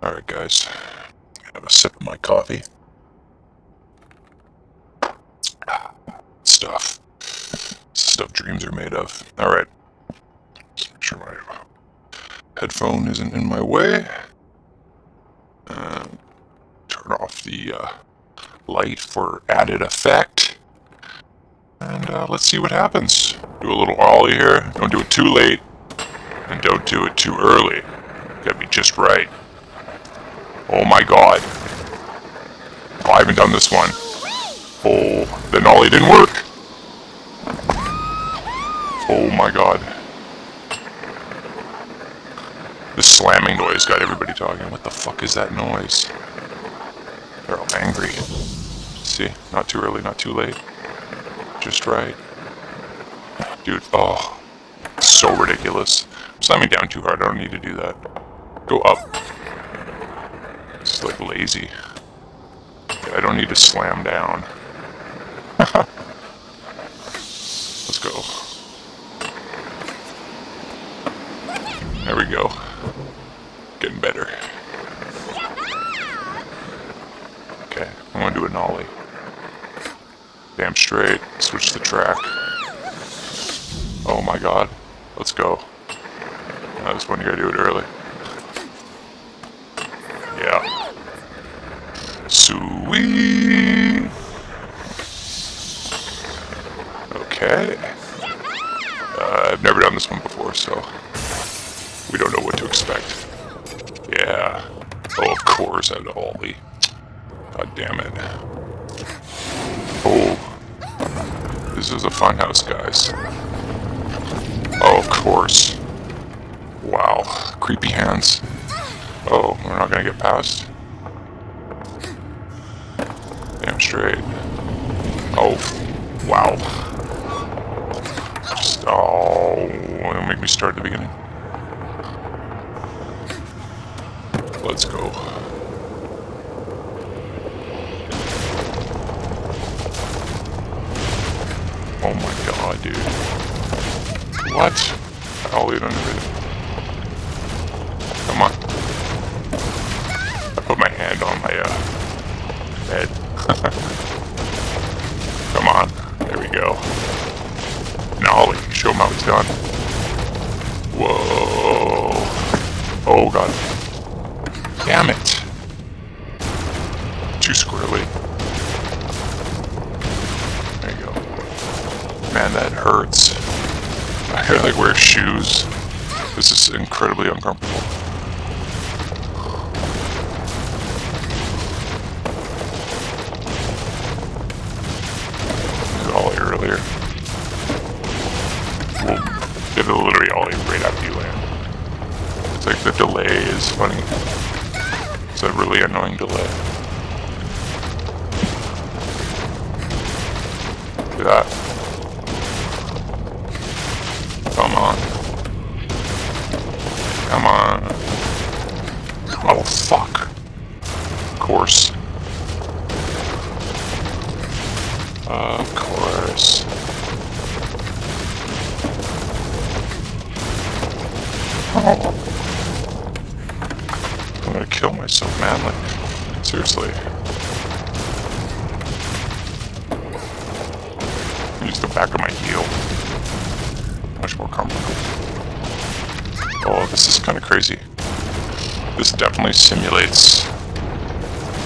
Alright guys, have a sip of my coffee. Stuff dreams are made of. Alright, just make sure my headphone isn't in my way. Turn off the light for added effect. And let's see what happens. Do a little ollie here. Don't do it too late. And don't do it too early. Gotta be just right. Oh my god. Oh, I haven't done this one. Oh, the nollie didn't work. Oh my god. This slamming noise got everybody talking. What the fuck is that noise? They're all angry. See? Not too early, not too late. Just right. Dude, oh. So ridiculous. I'm slamming down too hard. I don't need to do that. Go up. This is like lazy. I don't need to slam down. Let's go. There we go. Getting better. Okay, I'm gonna do a nollie. Damn straight. Switch the track. Oh my god. Let's go. Now this one you gotta do it early. Yeah. Sweet. Okay. I've never done this one before, so we don't know what to expect. Yeah. Oh, of course, I'd ollie. God damn it. Oh. This is a fun house, guys. Oh, of course. Wow. Creepy hands. Oh, we're not gonna get past? Damn straight. Oh. Wow. Just, oh, it'll make me start at the beginning. Let's go. Oh my god, dude. What? I'll leave under it. Come on. I put my hand on my head. Come on. There we go. Nollie. Show him how it's done. Whoa. Oh god. Damn it. Too squirrely. There you go. Man, that hurts. I gotta like wear shoes. This is incredibly uncomfortable. Ollie earlier. We'll get a literally ollie right after you land. It's like the delay is funny. It's a really annoying delay. Look at that. Come on. Come on. Oh, fuck. Of course. Of course. Oh. I'm gonna kill myself, man. Like, seriously. Use the back of my heel. Much more comfortable. Oh, this is kind of crazy. This definitely simulates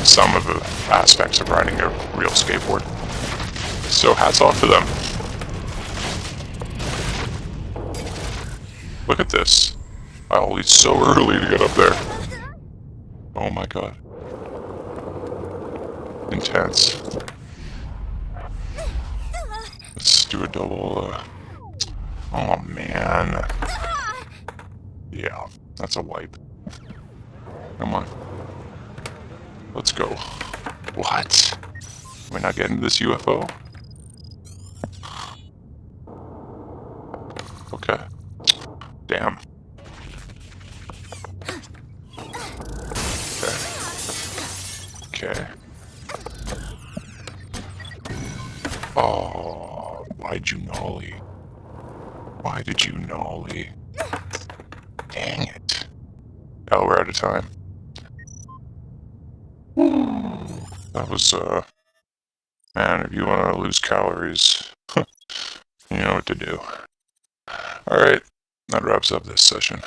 some of the aspects of riding a real skateboard. So hats off to them. Look at this. I ollied so early to get up there. Oh my god. Intense. Let's do a double, oh man. Yeah, that's a wipe. Come on. Let's go. What? Am I not getting to this UFO? Okay. Damn. Okay. Okay. Oh, why'd you nollie? Why did you nollie? Dang it. Oh, we're out of time. That was, man, if you want to lose calories, you know what to do. Alright, that wraps up this session.